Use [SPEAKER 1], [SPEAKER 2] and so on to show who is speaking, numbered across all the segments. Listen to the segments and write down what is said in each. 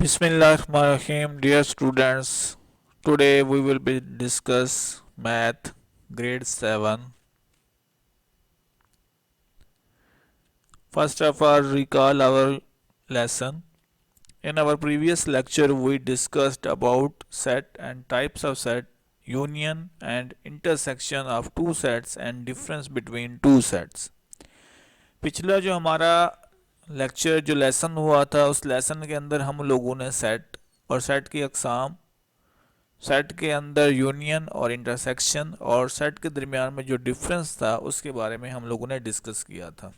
[SPEAKER 1] Bismillahirrahmanirrahim, dear students. Today we will be discuss math grade 7. First of all, recall our lesson. In our previous lecture we discussed about set and types of set, union and intersection of two sets and difference between two sets. पिछला जो हमारा lecture जो lesson हुआ था उस lesson के अंदर हम लोगों ने सेट और सेट की अकसाम, सेट के अंदर यूनियन और इंटरसेक्शन और सेट के दरमियान में जो डिफरेंस था उसके बारे में हम लोगों ने डिस्कस किया था.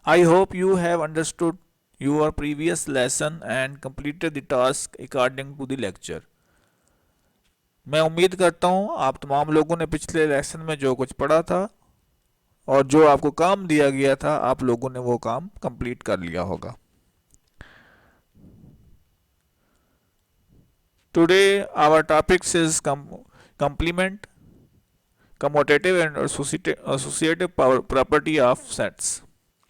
[SPEAKER 1] I hope you have understood your previous lesson and completed the task according to the lecture. मैं उम्मीद करता हूँ आप तमाम लोगों ने पिछले लेसन में जो कुछ पढ़ा था और जो आपको काम दिया गया था आप लोगों ने वो काम कंप्लीट कर लिया होगा. Today our topics is complement, commutative and associative property of sets.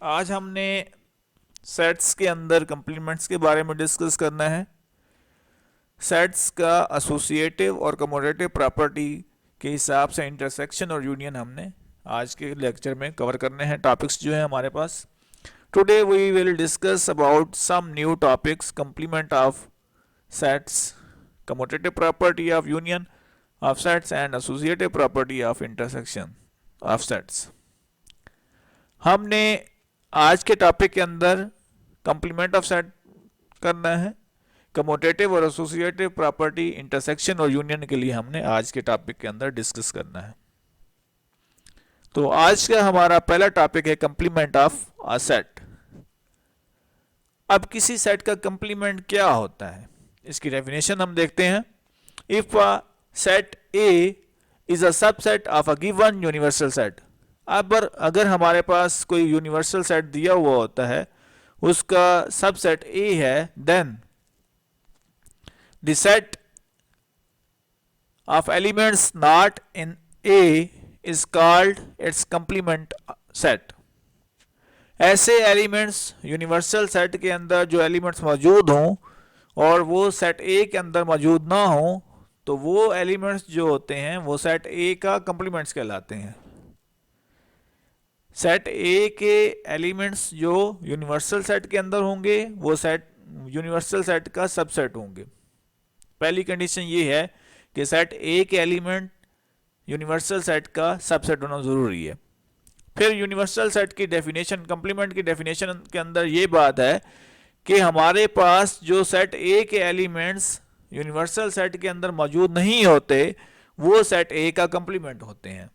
[SPEAKER 1] आज हमने सेट्स के अंदर कंप्लीमेंट्स के बारे में डिस्कस करना है. सेट्स का एसोसिएटिव और कम्यूटेटिव प्रॉपर्टी के हिसाब से इंटरसेक्शन और यूनियन हमने आज के लेक्चर में कवर करने हैं. टॉपिक्स जो है हमारे पास. Today we will discuss about some new topics, complement of sets, commutative property of union of sets and associative property of intersection of sets. हमने आज के टॉपिक के अंदर कंप्लीमेंट ऑफ सेट करना है, कम्यूटेटिव और एसोसिएटिव प्रॉपर्टी, इंटरसेक्शन और union के लिए हमने आज के टॉपिक के अंदर डिस्कस करना है. तो आज का हमारा पहला टॉपिक है कंप्लीमेंट ऑफ अ सेट. अब किसी सेट का कंप्लीमेंट क्या होता है इसकी डेफिनेशन हम देखते हैं. If a set A is a subset of a given universal set. अब अगर हमारे पास कोई यूनिवर्सल सेट दिया हुआ होता है, उसका सबसेट ए है, then the set of elements not in A is called its complement set. ऐसे एलिमेंट्स यूनिवर्सल सेट के अंदर जो एलिमेंट्स मौजूद हों और वो सेट ए के अंदर मौजूद ना हों तो वो एलिमेंट्स जो होते हैं वो सेट ए का कंप्लीमेंट्स कहलाते हैं. सेट ए के एलिमेंट्स जो यूनिवर्सल सेट के अंदर होंगे वो सेट यूनिवर्सल सेट का सबसेट होंगे. पहली कंडीशन ये है कि सेट ए के एलिमेंट यूनिवर्सल सेट का सबसेट होना जरूरी है. फिर यूनिवर्सल सेट की डेफिनेशन, कंप्लीमेंट की डेफिनेशन के अंदर ये बात है कि हमारे पास जो सेट ए के एलिमेंट्स यूनिवर्सल सेट के अंदर मौजूद नहीं होते वो सेट ए का कंप्लीमेंट होते हैं.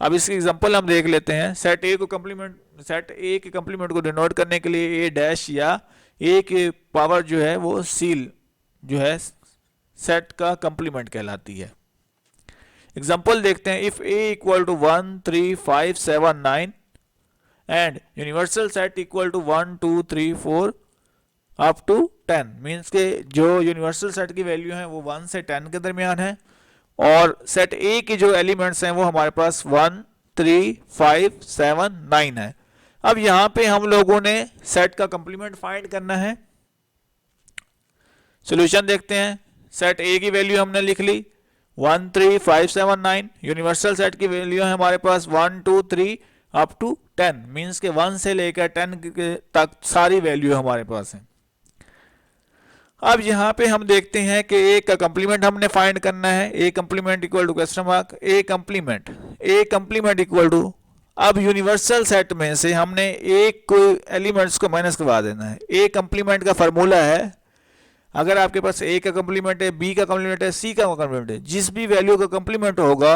[SPEAKER 1] अब इसकी एग्जांपल हम देख लेते हैं. सेट ए को कंप्लीमेंट, सेट ए के कंप्लीमेंट को डिनोट करने के लिए ए डैश या ए के पावर जो है वो सील जो है सेट का कंप्लीमेंट कहलाती है. एग्जाम्पल देखते हैं. If A equal to 1 3 5 7 9 and universal set equal to 1 2 3 4 up to 10, means के जो यूनिवर्सल सेट की वैल्यू है वो 1 से 10 के दरमियान है और सेट ए के जो एलिमेंट्स हैं वो हमारे पास 1 3 5 7 9 है. अब यहां पे हम लोगों ने सेट का कंप्लीमेंट फाइंड करना है. सॉल्यूशन देखते हैं. सेट ए की वैल्यू हमने लिख ली 1 3 5 7 9. यूनिवर्सल सेट की वैल्यू है हमारे पास 1 2 3 अप टू 10, मीन्स के 1 से लेकर 10 तक सारी वैल्यू हमारे पास है. अब यहां पे हम देखते हैं कि ए का कंप्लीमेंट हमने फाइंड करना है. A complement equal to question mark A complement equal to. अब यूनिवर्सल सेट में से हमने एक को एलिमेंट्स को माइनस करवा देना है. ए कंप्लीमेंट का फार्मूला है, अगर आपके पास ए का कंप्लीमेंट है, बी का कंप्लीमेंट है, सी का कंप्लीमेंट है, जिस भी वैल्यू का कंप्लीमेंट होगा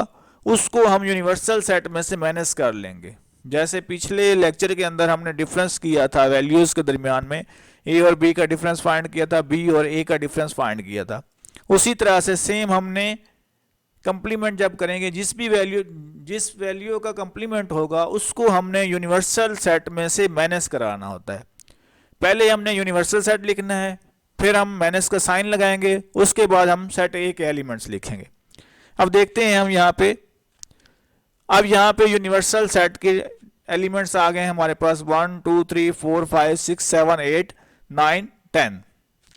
[SPEAKER 1] उसको हम यूनिवर्सल सेट में से माइनस कर लेंगे. जैसे पिछले लेक्चर के अंदर हमने डिफरेंस किया था वैल्यूज के दरमियान में, ए और बी का डिफरेंस फाइंड किया था, बी और ए का डिफरेंस फाइंड किया था. उसी तरह से सेम हमने कंप्लीमेंट जब करेंगे जिस वैल्यू का कंप्लीमेंट होगा उसको हमने यूनिवर्सल सेट में से माइनस कराना होता है. पहले हमने यूनिवर्सल सेट लिखना है, फिर हम माइनस का साइन लगाएंगे, उसके बाद हम सेट ए के एलिमेंट्स लिखेंगे. अब देखते हैं हम यहाँ पे, अब यहाँ पे यूनिवर्सल सेट के एलिमेंट्स आ गए हैं हमारे पास 1 2 3 4 5 6 7 8 9 10।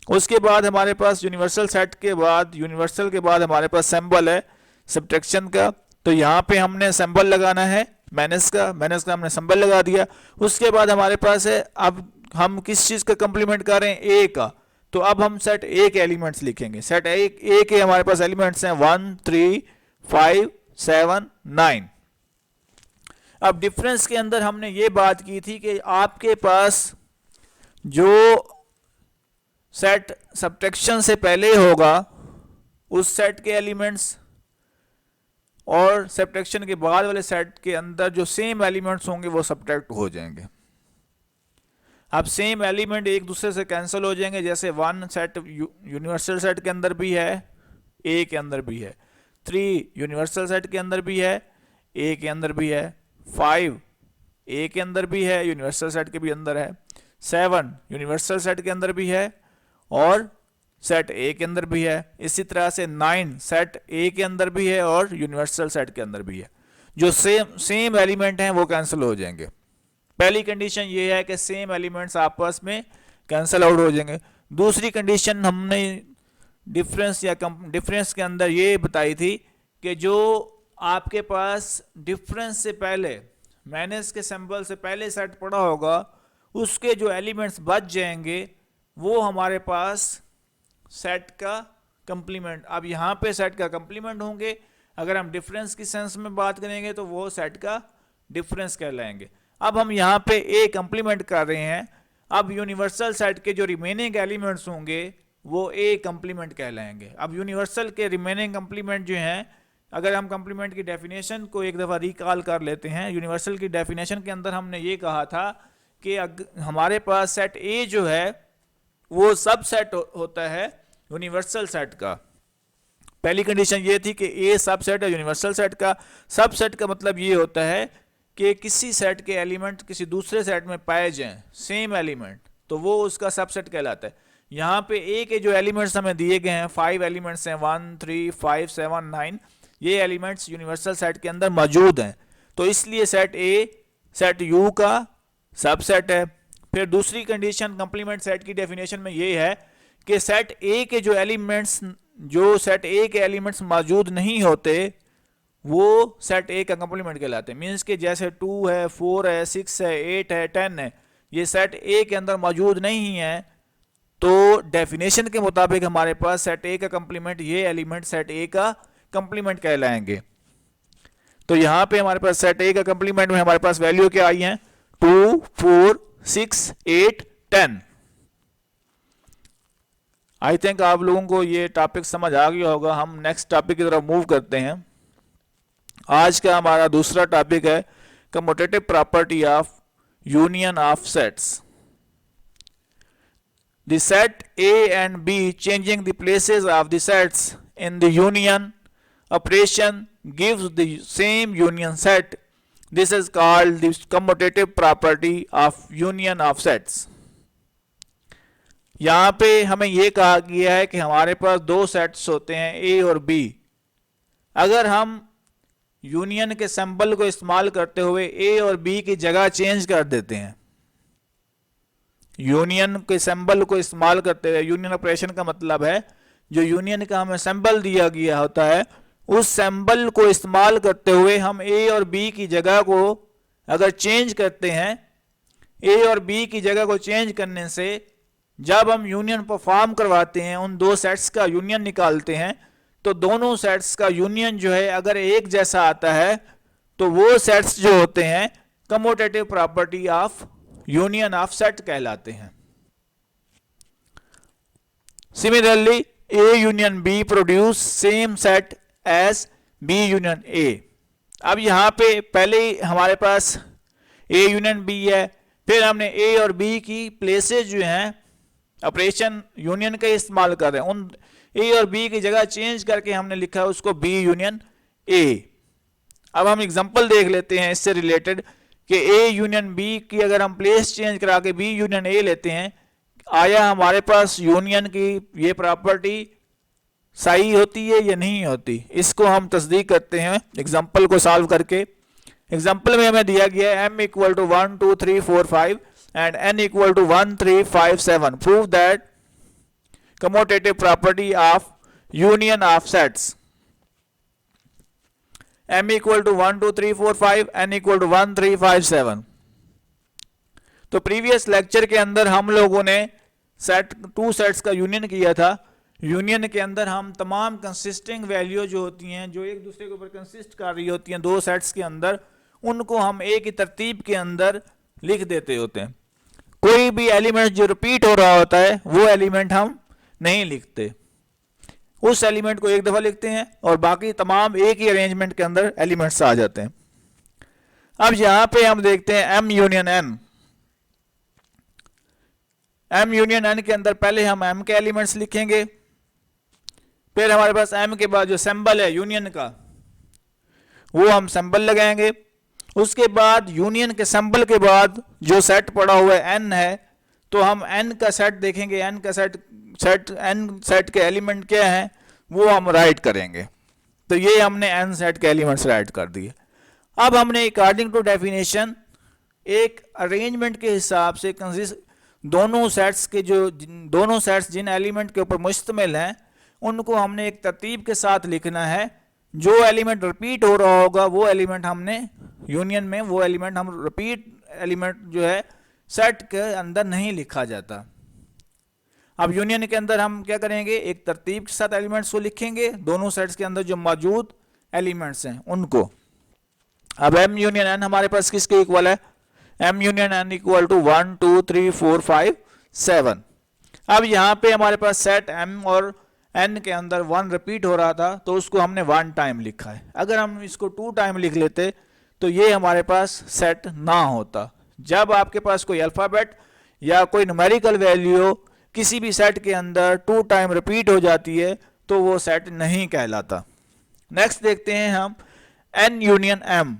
[SPEAKER 1] उसके बाद हमारे पास यूनिवर्सल सेट के बाद हमारे पास सिंबल है सब्ट्रैक्शन का। तो यहाँ पे हमने सिंबल लगाना है माइनस का हमने सिंबल लगा दिया। उसके बाद हमारे पास है, अब हम किस चीज का कंप्लीमेंट कर रहे हैं, ए का। तो अब हम सेट ए के एलिमेंट्स लिखेंगे। सेट ए के हमारे पास एलिमेंट्स हैं 1 3 5 7 9। अब डिफरेंस के अंदर हमने ये बात की थी कि आपके पास जो सेट सब्ट्रैक्शन से पहले होगा उस सेट के एलिमेंट्स और सब्ट्रैक्शन के बाद वाले सेट के अंदर जो सेम एलिमेंट्स होंगे वो सब्ट्रैक्ट हो जाएंगे। अब सेम एलिमेंट एक दूसरे से कैंसिल हो जाएंगे। जैसे 1 सेट यूनिवर्सल सेट के अंदर भी है, ए के अंदर भी है। 3 यूनिवर्सल सेट के अंदर भी है, ए के अंदर भी है। 5 ए के अंदर भी है, यूनिवर्सल सेट के भी अंदर है। 7 यूनिवर्सल सेट के अंदर भी है और सेट ए के अंदर भी है। इसी तरह से 9 सेट ए के अंदर भी है और यूनिवर्सल सेट के अंदर भी है। जो सेम एलिमेंट हैं वो कैंसिल हो जाएंगे। पहली कंडीशन ये है कि सेम एलिमेंट्स आपस में कैंसिल आउट हो जाएंगे। दूसरी कंडीशन हमने डिफरेंस के अंदर ये बताई थी कि जो आपके पास डिफरेंस से पहले माइनस के सिंबल से पहले सेट पड़ा होगा उसके जो एलिमेंट्स बच जाएंगे वो हमारे पास सेट का कंप्लीमेंट। अब यहाँ पे सेट का कंप्लीमेंट होंगे। अगर हम डिफरेंस की सेंस में बात करेंगे तो वो सेट का डिफरेंस कहलाएंगे। अब हम यहाँ पे ए कंप्लीमेंट कर रहे हैं। अब यूनिवर्सल सेट के जो रिमेनिंग एलिमेंट्स होंगे वो ए कंप्लीमेंट कहलाएंगे। अब यूनिवर्सल के रिमेनिंग कंप्लीमेंट जो हैं, अगर हम कंप्लीमेंट की डेफिनेशन को एक दफ़ा रिकॉल कर लेते हैं। यूनिवर्सल की डेफिनेशन के अंदर हमने ये कहा था कि हमारे पास सेट ए जो है वो सब सेट होता है यूनिवर्सल सेट का। पहली कंडीशन ये थी कि ए सब सेट है यूनिवर्सल सेट का। सब सेट का मतलब ये होता है कि किसी सेट के एलिमेंट किसी दूसरे सेट में पाए जाएं सेम एलिमेंट, तो वो उसका सबसेट कहलाता है। यहाँ पे ए के जो एलिमेंट्स हमें दिए गए हैं 5 एलिमेंट्स हैं 1 3 5 7 9। ये एलिमेंट्स यूनिवर्सल सेट के अंदर मौजूद हैं, तो इसलिए सेट ए सेट यू का सबसेट है। फिर दूसरी कंडीशन कंप्लीमेंट सेट की डेफिनेशन में ये है कि सेट ए के जो सेट ए के एलिमेंट्स मौजूद नहीं होते वो सेट ए का कंप्लीमेंट कहलाते हैं। मींस कि जैसे 2 है 4 है 6 है 8 है 10 है, ये सेट ए के अंदर मौजूद नहीं है, तो डेफिनेशन के मुताबिक हमारे पास सेट ए का कंप्लीमेंट ये एलिमेंट सेट ए का कंप्लीमेंट कहलाएंगे। तो यहाँ पे हमारे पास सेट ए का कंप्लीमेंट में हमारे पास वैल्यू क्या आई है 2 4 6 8 10। आई थिंक आप लोगों को ये टॉपिक समझ आ गया होगा। हम नेक्स्ट टॉपिक की तरफ मूव करते हैं। आज का हमारा दूसरा टॉपिक है commutative property of union of sets. The set A and B changing the places of the sets in the union operation gives the same union set. This is called the commutative property of union of sets. यहाँ पे हमें ये कहा गया है कि हमारे पास दो सेट्स होते हैं A और B। अगर हम यूनियन के सिंबल को इस्तेमाल करते हुए A और B की जगह चेंज कर देते हैं, यूनियन के सिंबल को इस्तेमाल करते हुए, यूनियन ऑपरेशन का मतलब है जो यूनियन का हमें सिंबल दिया गया होता है उस सिंबल को इस्तेमाल करते हुए हम ए और बी की जगह को अगर चेंज करते हैं, ए और बी की जगह को चेंज करने से जब हम यूनियन परफॉर्म करवाते हैं, उन दो सेट्स का यूनियन निकालते हैं, तो दोनों सेट्स का यूनियन जो है अगर एक जैसा आता है तो वो सेट्स जो होते हैं commutative property of union of set कहलाते हैं। Similarly A union B produce same set as B union A. अब यहां पे पहले ही हमारे पास ए यूनियन बी है, फिर हमने ए और बी की प्लेसेस जो हैं ऑपरेशन यूनियन का इस्तेमाल कर रहे हैं, उन ए और बी की जगह चेंज करके हमने लिखा है उसको बी यूनियन ए। अब हम एग्जांपल देख लेते हैं इससे रिलेटेड कि ए यूनियन बी की अगर हम प्लेस चेंज करा के बी यूनियन ए लेते हैं, आया हमारे पास यूनियन की ये प्रॉपर्टी सही होती है या नहीं होती, इसको हम तस्दीक करते हैं एग्जांपल को सॉल्व करके। एग्जाम्पल में हमें दिया गया है m equal to 1 2 3 4 5 and n equal to 1 3 5 7. Prove that commutative property of union of sets. m equal to 1 2 3 4 5, n equal to 1 3 5 7. तो प्रीवियस लेक्चर के अंदर हम लोगों ने टू सेट्स का यूनियन किया था. यूनियन के अंदर हम तमाम कंसिस्टिंग वैल्यू जो होती हैं, जो एक दूसरे के ऊपर कंसिस्ट कर रही होती हैं दो सेट्स के अंदर, उनको हम एक ही तरतीब के अंदर लिख देते होते हैं. कोई भी एलिमेंट जो रिपीट हो रहा होता है वो एलिमेंट हम नहीं लिखते. उस एलिमेंट को एक दफा लिखते हैं और बाकी तमाम एक ही अरेंजमेंट के अंदर एलिमेंट्स आ जाते हैं. अब यहां पे हम देखते हैं m union n. m union n के अंदर पहले हम m के एलिमेंट्स लिखेंगे, फिर हमारे पास m के बाद जो सिंबल है यूनियन का वो हम सिंबल लगाएंगे. उसके बाद यूनियन के सिंबल के बाद जो सेट पड़ा हुआ है n है, तो हम n का सेट देखेंगे. n का n सेट के एलिमेंट क्या हैं वो हम राइट करेंगे. तो ये हमने n सेट के एलिमेंट्स राइट कर दिए. अब हमने अकॉर्डिंग टू डेफिनेशन एक अरेंजमेंट के हिसाब से दोनों सेट्स जिन एलिमेंट के ऊपर मुश्तमिल हैं उनको हमने एक तरतीब के साथ लिखना है. जो एलिमेंट रिपीट हो रहा होगा वो एलिमेंट हमने यूनियन में, वो एलिमेंट हम रिपीट एलिमेंट जो है सेट के अंदर नहीं लिखा जाता. अब यूनियन के अंदर हम क्या करेंगे, एक तरतीब के साथ एलिमेंट्स को लिखेंगे, दोनों सेट्स के अंदर जो मौजूद एलिमेंट्स हैं उनको. अब m यूनियन n हमारे पास किसके इक्वल है, m union n equal to 1 2 3 4 5 7. अब यहाँ पे हमारे पास सेट m और n के अंदर 1 रिपीट हो रहा था तो उसको हमने 1 टाइम लिखा है. अगर हम इसको 2 टाइम लिख लेते तो ये हमारे पास सेट ना होता. जब आपके पास कोई अल्फाबेट या कोई न्यूमेरिकल वैल्यू किसी भी सेट के अंदर 2 टाइम रिपीट हो जाती है तो वो सेट नहीं कहलाता. नेक्स्ट देखते हैं हम n यूनियन m.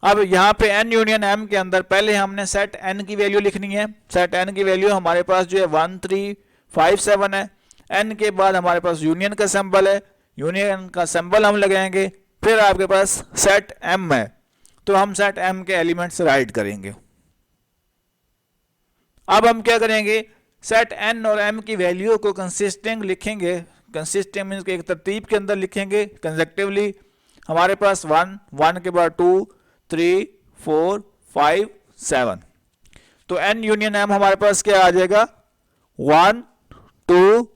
[SPEAKER 1] अब यहाँ पे n यूनियन m के अंदर पहले हमने सेट n की वैल्यू लिखनी है. सेट n की वैल्यू हमारे पास जो है 1 3 5 7 है. n के बाद हमारे पास यूनियन का सिंबल है, यूनियन का सिंबल हम लगाएंगे. फिर आपके पास सेट m है तो हम सेट m के एलिमेंट्स राइट करेंगे. अब हम क्या करेंगे, सेट n और m की वैल्यू को कंसिस्टिंग लिखेंगे. कंसिस्टिंग मींस एक तरतीब के अंदर लिखेंगे कंसेक्टिवली. हमारे पास 1 के बाद 2 3 4 5 7. तो n यूनियन m हमारे पास क्या आ जाएगा, 1 2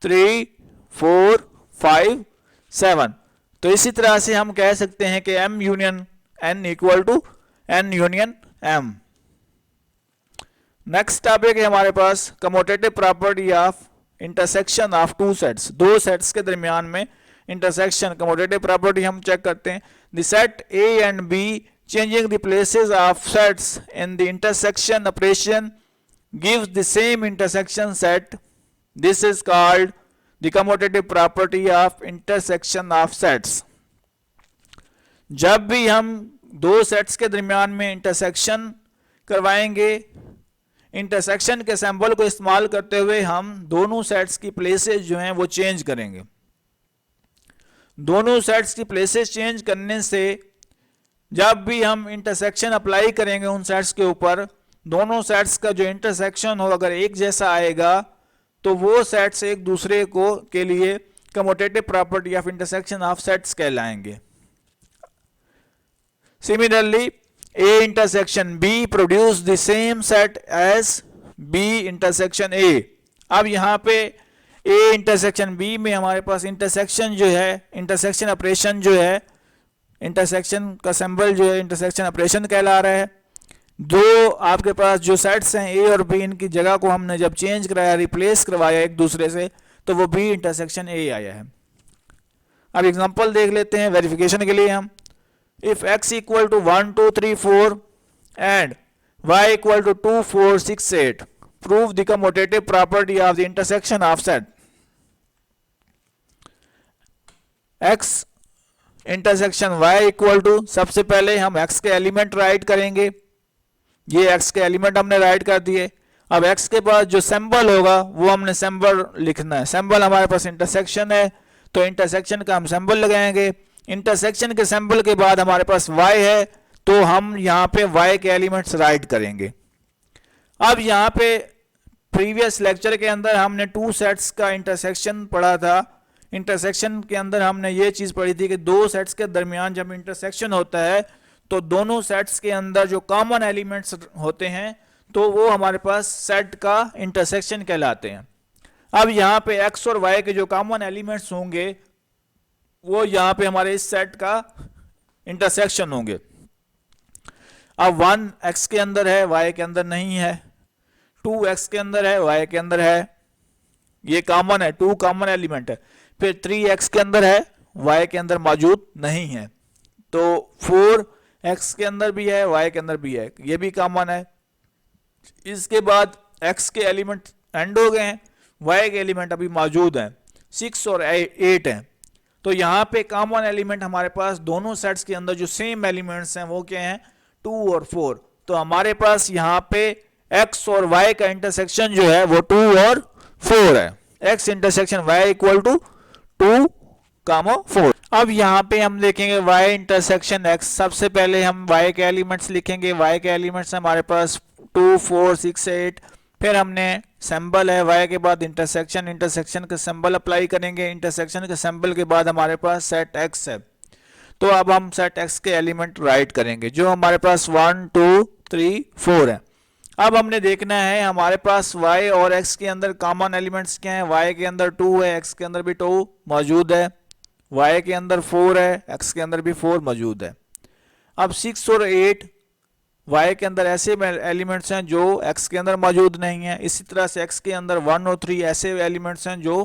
[SPEAKER 1] 3 4 5 7. तो इसी तरह से हम कह सकते हैं कि m union n equal to n union m. Next topic है हमारे पास commutative property of intersection of two sets. दो सेट्स के दरमियान में इंटरसेक्शन, कम्यूटेटिव प्रॉपर्टी हम चेक करते हैं. The set a and b changing the places of sets in the intersection operation gives the same intersection set. This is called the commutative property of intersection of sets. जब भी हम दो sets के दरमियान में intersection करवाएंगे, intersection के symbol को इस्तेमाल करते हुए हम दोनों सेट्स की प्लेसेस जो हैं वो चेंज करेंगे. दोनों सेट्स की प्लेसेस चेंज करने से जब भी हम इंटरसेक्शन अप्लाई करेंगे उन सेट्स के ऊपर, दोनों सेट्स का जो इंटरसेक्शन हो अगर एक जैसा आएगा तो वो सेट्स एक दूसरे को के लिए commutative property of intersection of sets कहलाएंगे. Similarly A intersection B produce the same set as B intersection A. अब यहाँ पे A intersection B में हमारे पास इंटरसेक्शन जो है, इंटरसेक्शन ऑपरेशन जो है, इंटरसेक्शन का सिंबल जो है इंटरसेक्शन ऑपरेशन कहला रहा है. दो आपके पास जो सेट्स हैं A और B, इनकी जगह को हमने जब चेंज कराया, रिप्लेस करवाया एक दूसरे से, तो वो B इंटरसेक्शन A आया है. अब एग्जांपल देख लेते हैं वेरिफिकेशन के लिए. हम if x equal to 1 2 3 4 and y equal to 2 4 6 8, prove the commutative property of the intersection of set. x intersection y equal to, सबसे पहले हम x के एलिमेंट राइट करेंगे. ये x के एलिमेंट हमने राइट कर दिए. अब x के पास जो सिंबल होगा वो हमने सिंबल लिखना है. सिंबल हमारे पास इंटरसेक्शन है तो इंटरसेक्शन का हम सिंबल लगाएंगे. इंटरसेक्शन के सिंबल के बाद हमारे पास y है, तो हम यहाँ पे y के एलिमेंट्स राइट करेंगे। अब यहाँ पे प्रीवियस लेक्चर के अंदर हमने टू सेट्स का इंटरसेक्शन पढ़ा था। इंटरसेक्शन के अंदर हमने ये चीज पढ़ी थी कि दो सेट्स के दरमियान जब इंटरसेक्शन होता है तो दोनों सेट्स के अंदर जो कॉमन एलिमेंट्स होते हैं तो वो हमारे पास सेट का इंटरसेक्शन कहलाते हैं। अब यहाँ पे x और y के जो कॉमन एलिमेंट्स होंगे वो यहाँ पे हमारे इस सेट का इंटरसेक्शन होंगे। अब 1 x के अंदर है, y के अंदर नहीं है, 2 x के अंदर है, y के अंदर है, ये कॉमन है, 2 कॉमन एलिमेंट है। फिर 3 x के अंदर है, y के अंदर मौजूद नहीं है, तो 4 x के अंदर भी है, y के अंदर भी है, ये भी कॉमन है। इसके बाद x के एलिमेंट एंड हो गए हैं, y के एलिमेंट अभी मौजूद हैं, 6 और 8 हैं। तो यहाँ पे कॉमन एलिमेंट हमारे पास दोनों सेट्स के अंदर जो सेम एलिमेंट्स हैं वो क्या हैं, 2 और 4। तो हमारे पास यहाँ पे x और y का इंटरसेक्शन जो है वो 2 और 4 है। x intersection y equal to 2, 4। अब यहाँ पे हम देखेंगे y इंटरसेक्शन x। सबसे पहले हम y के एलिमेंट्स लिखेंगे। y के एलिमेंट्स हमारे पास 2, 4, 6, 8। फिर हमने सिंबल है y के बाद इंटरसेक्शन, इंटरसेक्शन का सिंबल अप्लाई करेंगे। इंटरसेक्शन के सिंबल के बाद हमारे पास सेट x है, तो अब हम सेट x के एलिमेंट राइट करेंगे जो हमारे पास 1, 2, 3, 4 है। अब हमने देखना है हमारे पास y और x के अंदर कॉमन एलिमेंट्स क्या हैं। y के अंदर 2 है, x के अंदर भी 2 मौजूद है, y के अंदर 4 है, x के अंदर भी 4 मौजूद है। अब 6 और 8 y के अंदर ऐसे एलिमेंट्स हैं जो x के अंदर मौजूद नहीं है। इसी तरह से x के अंदर 1 और 3 ऐसे एलिमेंट्स हैं जो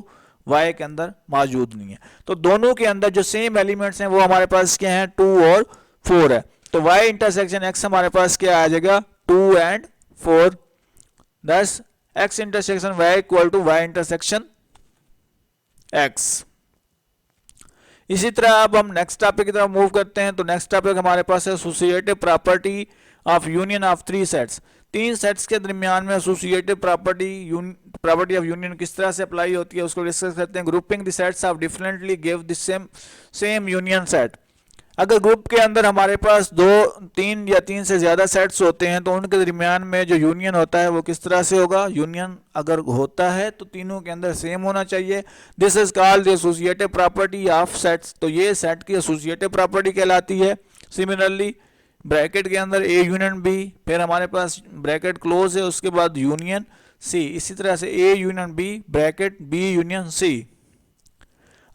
[SPEAKER 1] y के अंदर मौजूद नहीं है। तो दोनों के अंदर जो सेम एलिमेंट्स हैं वो हमारे पास क्या हैं, 2 और 4 है। तो y इंटरसेक्शन x हमारे पास क्या आ जाएगा, 2 एंड 4। दस x intersection y equal to y intersection x। इसी तरह अब हम नेक्स्ट टॉपिक की तरफ मूव करते हैं। तो नेक्स्ट टॉपिक हमारे पास है associative property of union of 3 sets. 3 sets के दरमियान में एसोसिएटिव प्रॉपर्टी ऑफ यूनियन किस तरह से अप्लाई होती है उसको डिस्कस करते हैं। Grouping the sets of differently give the same union set. अगर ग्रुप के अंदर हमारे पास 2, 3 या 3 से ज्यादा सेट्स होते हैं तो उनके दरमियान में जो यूनियन होता है वो किस तरह से होगा। यूनियन अगर होता है तो तीनों के अंदर सेम होना चाहिए। This is called the associative property of sets. तो ये सेट की एसोसिएटिव प्रॉपर्टी कहलाती है। सिमिलरली ब्रैकेट के अंदर ए यूनियन बी, फिर हमारे पास ब्रैकेट क्लोज है, उसके बाद यूनियन सी। इसी तरह से A union B, bracket B union C.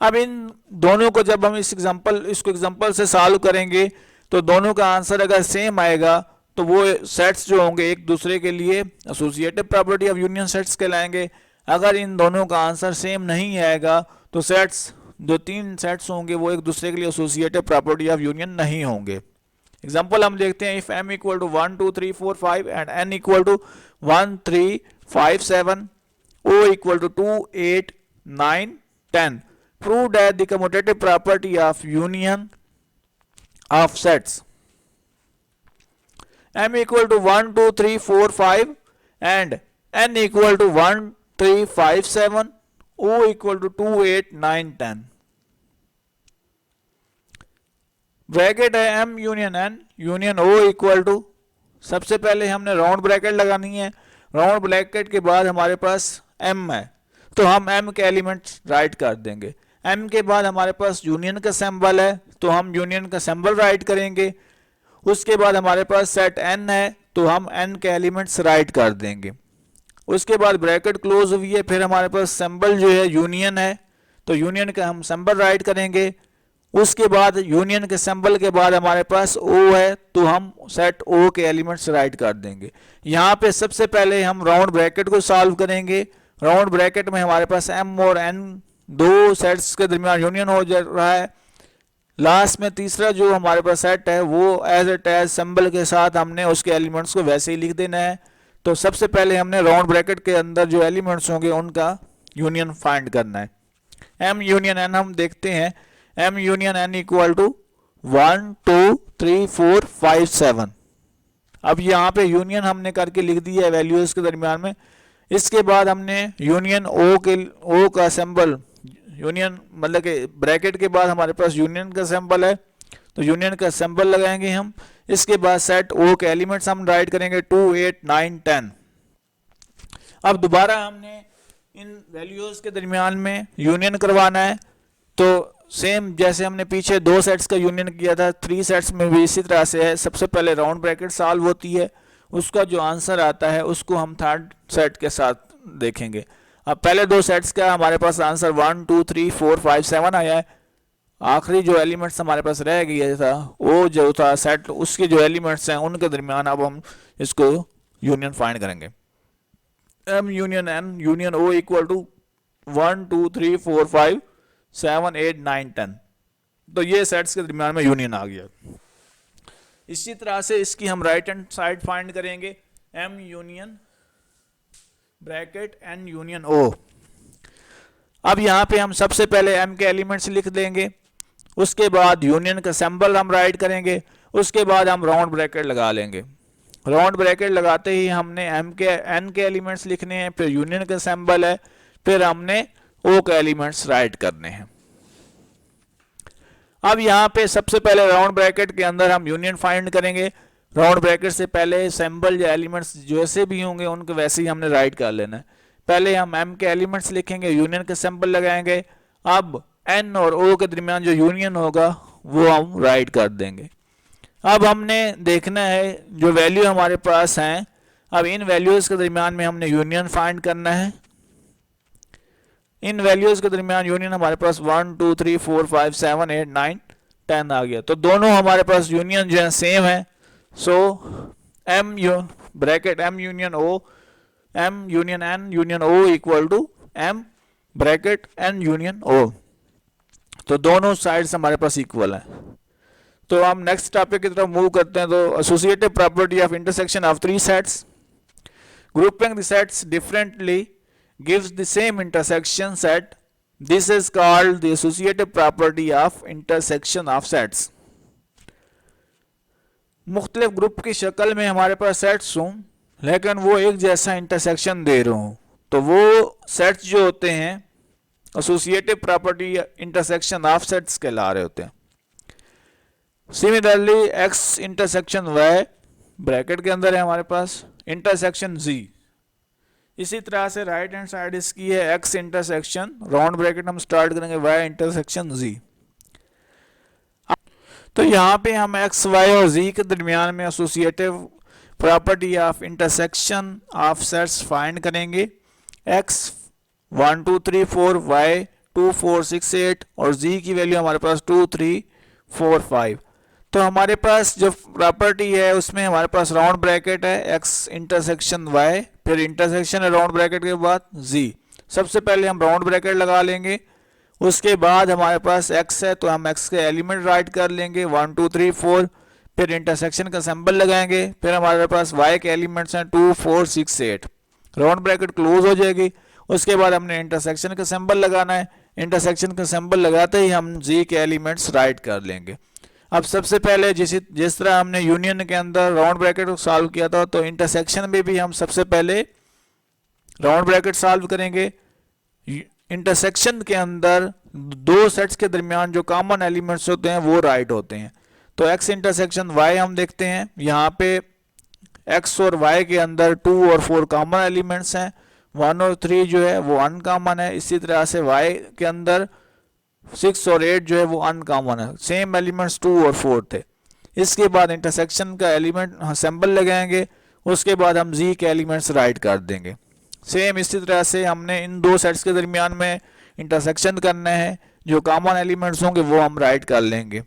[SPEAKER 1] अब इन दोनों को जब हम इसको एग्जांपल से सॉल्व करेंगे तो दोनों का आंसर अगर सेम आएगा तो वो सेट्स जो होंगे एक दूसरे के लिए associative property of union sets कहलाएंगे। अगर इन दोनों का आंसर सेम नहीं आएगा तो सेट्स जो 3 सेट्स होंगे वो एक दूसरे के लिए एसोसिएटिव प्रॉपर्टी ऑफ यूनियन नहीं होंगे। एग्जांपल हम देखते हैं, if m equal to 1, 2, 3, 4, 5 and n equal to 1, 3, 5, 7, o equal to 2, 8, 9, 10, prove that the commutative property of union of sets m equal to 1, 2, 3, 4, 5 and n equal to 1, 3, 5, 7, o equal to 2, 8, 9, 10। Bracket है m union n union o equal to, सबसे पहले हमने round bracket लगानी है। Round bracket के बाद हमारे पास m है तो हम m के एलिमेंट्स राइट कर देंगे। m के बाद हमारे पास यूनियन का सिंबल है तो हम यूनियन का सिंबल राइट करेंगे। उसके बाद हमारे पास सेट n है तो हम n के एलिमेंट्स राइट कर देंगे। उसके बाद ब्रैकेट क्लोज हुई है, फिर हमारे पास सिंबल जो है यूनियन है तो यूनियन का हम सिंबल राइट करेंगे। उसके बाद यूनियन के सिंबल के बाद हमारे पास o है तो हम सेट o के एलिमेंट्स राइट कर देंगे। यहाँ पे सबसे पहले हम राउंड ब्रैकेट को सॉल्व करेंगे। राउंड ब्रैकेट में हमारे पास m और n दो सेट्स के दरमियान यूनियन हो जा रहा है। लास्ट में तीसरा जो हमारे पास सेट है वो एज इट एज सिंबल के साथ हमने उसके एलिमेंट्स को वैसे ही लिख देना है। तो सबसे पहले हमने राउंड ब्रैकेट के अंदर जो एलिमेंट्स होंगे उनका यूनियन फाइंड करना है। m यूनियन n हम देखते हैं, m union n equal to 1, 2, 3, 4, 5, 7। अब यहाँ पे यूनियन हमने करके लिख दी है वैल्यूज के दरमियान में। इसके बाद हमने यूनियन o का सिंबल यूनियन मतलब कि ब्रैकेट के बाद हमारे पास यूनियन का सिंबल है, तो यूनियन का सिंबल लगाएंगे हम। इसके बाद सेट ओ के एलिमेंट्स हम राइट करेंगे 2, 8, 9, 10। अब दोबारा हमने इन वैल्यूज के दरमियान में यूनियन करवाना है, तो सेम जैसे हमने पीछे 2 सेट्स का यूनियन किया था, 3 सेट्स में भी इसी तरह से है। सबसे पहले राउंड ब्रैकेट सॉल्व होती है, उसका जो आंसर आता है उसको हम थर्ड सेट के साथ देखेंगे। अब पहले 2 सेट्स का हमारे पास आंसर 1, 2, 3, 4, 5, 7 आया है। आखिरी जो एलिमेंट्स हमारे पास रह गया था वो जो था सेट, उसके जो एलिमेंट्स हैं उनके दरमियान अब हम इसको यूनियन फाइंड करेंगे। M union N union O equal to 1, 2, 3, 4, 5, 7, 8, 9, 10। तो ये सेट्स के दरमियान में यूनियन आ गया। इसी तरह से इसकी हम राइट हैंड साइड फाइंड करेंगे, M union bracket N union O। अब यहाँ पे हम सबसे पहले M के एलिमेंट्स लिख देंगे, उसके बाद यूनियन का सिंबल हम राइट करेंगे, उसके बाद हम राउंड ब्रैकेट लगा लेंगे। राउंड ब्रैकेट लगाते ही हमने M के N के एलिमेंट्स लिखने हैं, फिर यूनियन का सिंबल है, फिर हमने O के एलिमेंट्स राइट करने हैं। अब यहाँ पे सबसे पहले राउंड ब्रैकेट के अंदर हम यूनियन फाइंड करेंगे। राउंड ब्रैकेट से पहले सिंबल या एलिमेंट्स जैसे भी होंगे उनको वैसे ही हमने राइट कर लेना है। पहले हम M के एलिमेंट्स लिखेंगे, यूनियन का सिंबल लगाएंगे। अब N और O के दरमियान जो यूनियन होगा वो हम राइट कर देंगे। अब हमने देखना है जो वैल्यू हमारे पास हैं, अब इन वैल्यूज के दरमियान में हमने यूनियन फाइंड करना है। इन वैल्यूज के दरमियान यूनियन हमारे पास 1, 2, 3, 4, 5, 7, 8, 9, 10 आ गया। तो दोनों हमारे पास यूनियन जो है सेम है। So M bracket M union O, M union N union O equal to M bracket N union O। तो दोनों साइड्स हमारे पास इक्वल है। तो हम नेक्स्ट टॉपिक की तरफ मूव करते हैं। तो associative property of intersection of 3 sets, grouping the sets differently gives the same intersection set. This is called the associative property of intersection of sets. मुख्तलिफ ग्रुप की शक्ल में हमारे पास सेट्स हों लेकिन वो एक जैसा इंटरसेक्शन दे रहे हों, तो वो सेट्स जो होते हैं associative property intersection of sets कहला रहे होते हैं। Similarly x intersection y bracket के अंदर है हमारे पास इंटरसेक्शन z। इसी तरह से राइट हैंड साइड इसकी है x इंटरसेक्शन, राउंड ब्रैकेट हम स्टार्ट करेंगे y इंटरसेक्शन z। तो यहाँ पे हम x, y और z के दरमियान में associative property of intersection of sets find करेंगे। x 1, 2, 3, 4, y 2, 4, 6, 8 और z की वैल्यू हमारे पास 2, 3, 4, 5। तो हमारे पास जो प्रॉपर्टी है उसमें हमारे पास राउंड ब्रैकेट है x इंटरसेक्शन y, फिर इंटरसेक्शन है राउंड ब्रैकेट के बाद z। सबसे पहले हम राउंड ब्रैकेट लगा लेंगे, उसके बाद हमारे पास x है तो हम x के एलिमेंट राइट कर लेंगे 1, 2, 3, 4, फिर इंटरसेक्शन का सिंबल लगाएंगे, फिर हमारे पास y के एलिमेंट्स हैं 2, 4, 6, 8। राउंड ब्रैकेट क्लोज हो जाएगी। उसके बाद हमने इंटरसेक्शन का सिंबल लगाना है, इंटरसेक्शन का सिंबल लगाते ही हम z के एलिमेंट्स राइट कर लेंगे। अब सबसे पहले जिस तरह हमने यूनियन के अंदर राउंड ब्रैकेट को सॉल्व किया था, तो इंटरसेक्शन में भी हम सबसे पहले राउंड ब्रैकेट सॉल्व करेंगे। इंटरसेक्शन के अंदर 2 सेट्स के दरमियान जो कॉमन एलिमेंट्स होते हैं वो राइट होते हैं। तो x इंटरसेक्शन y हम देखते हैं, यहाँ पे x और y के अंदर 2 और 4 कॉमन एलिमेंट्स हैं, 1 और 3 जो है वो अनकॉमन है। इसी तरह से y के अंदर 6 और 8 जो है वो अनकॉमन है, सेम एलिमेंट्स 2 और 4 थे। इसके बाद इंटरसेक्शन का एलिमेंट सिंबल लगाएंगे, उसके बाद हम z के एलिमेंट्स राइट कर देंगे। सेम इसी तरह से हमने इन 2 सेट्स के दरमियान में इंटरसेक्शन करना है, जो कॉमन एलिमेंट्स होंगे वो हम राइट कर लेंगे।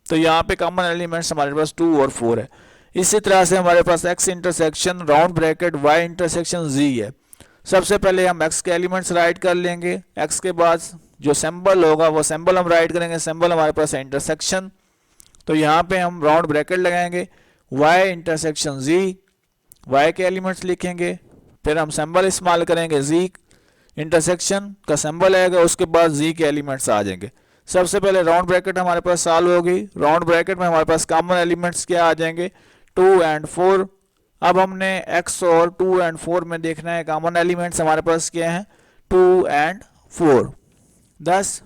[SPEAKER 1] तो यहाँ पे कॉमन एलिमेंट्स हमारे पास 2 और 4 है। इसी तरह से हमारे पास x intersection round bracket y intersection z है। सबसे पहले हम x के एलिमेंट्स राइट कर लेंगे, x के बाद जो सिंबल होगा वो सिंबल हम राइट करेंगे। सिंबल हमारे पास है इंटरसेक्शन, तो यहाँ पे हम राउंड ब्रैकेट लगाएंगे, y इंटरसेक्शन z, y के एलिमेंट्स लिखेंगे, फिर हम सिंबल इस्तेमाल करेंगे, z इंटरसेक्शन का सिंबल आएगा, उसके बाद z के एलिमेंट्स आ जाएंगे। सबसे पहले राउंड ब्रैकेट हमारे पास सॉल्व होगी। राउंड ब्रैकेट में हमारे पास कॉमन एलिमेंट्स क्या आ जाएंगे, 2 और 4। अब हमने x और 2 और 4 में देखना है कॉमन एलिमेंट्स हमारे पास क्या हैं, 2 और 4। thus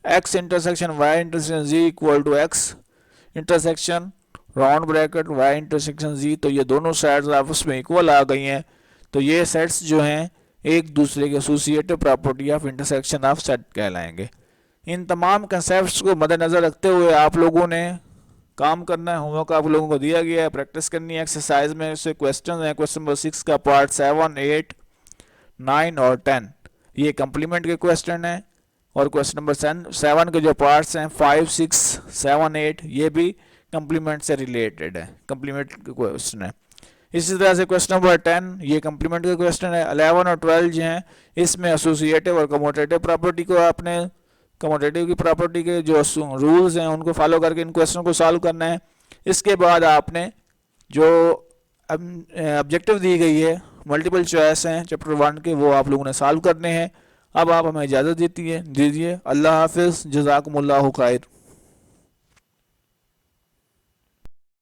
[SPEAKER 1] x intersection y intersection z equal to x intersection round bracket y intersection z। तो ये दोनों साइड्स आपस में इक्वल आ गई हैं, तो ये सेट्स जो हैं एक दूसरे के associative property of intersection of set कहलाएंगे। इन तमाम कंसेप्ट्स को मद्देनज़र रखते हुए आप लोगों ने काम करना है, होमवर्क आप लोगों को दिया गया है, प्रैक्टिस करनी है। एक्सरसाइज में से क्वेश्चन है, क्वेश्चन नंबर 6 का पार्ट 7, 8, 9 और 10 ये कंप्लीमेंट के क्वेश्चन हैं, और क्वेश्चन नंबर 7 के जो पार्ट्स हैं 5, 6, 7, 8 ये भी कंप्लीमेंट से रिलेटेड है, कंप्लीमेंट के क्वेश्चन है। इसी तरह से क्वेश्चन नंबर 10 ये कंप्लीमेंट के क्वेश्चन है। 11 और 12 जो हैं इसमें एसोसिएटिव और कम्यूटेटिव प्रॉपर्टी को आपने कम्यूटेटिव की प्रॉपर्टी के जो रूल्स हैं उनको फॉलो करके इन क्वेश्चन को सॉल्व करना है। इसके बाद आपने जो ऑब्जेक्टिव दी गई है, मल्टीपल चॉइस हैं चैप्टर 1 के, वो आप लोगों ने सॉल्व करने हैं। अब आप हमें इजाज़त दीजिए। अल्लाह हाफिज़, जज़ाकुमुल्लाहु खैर।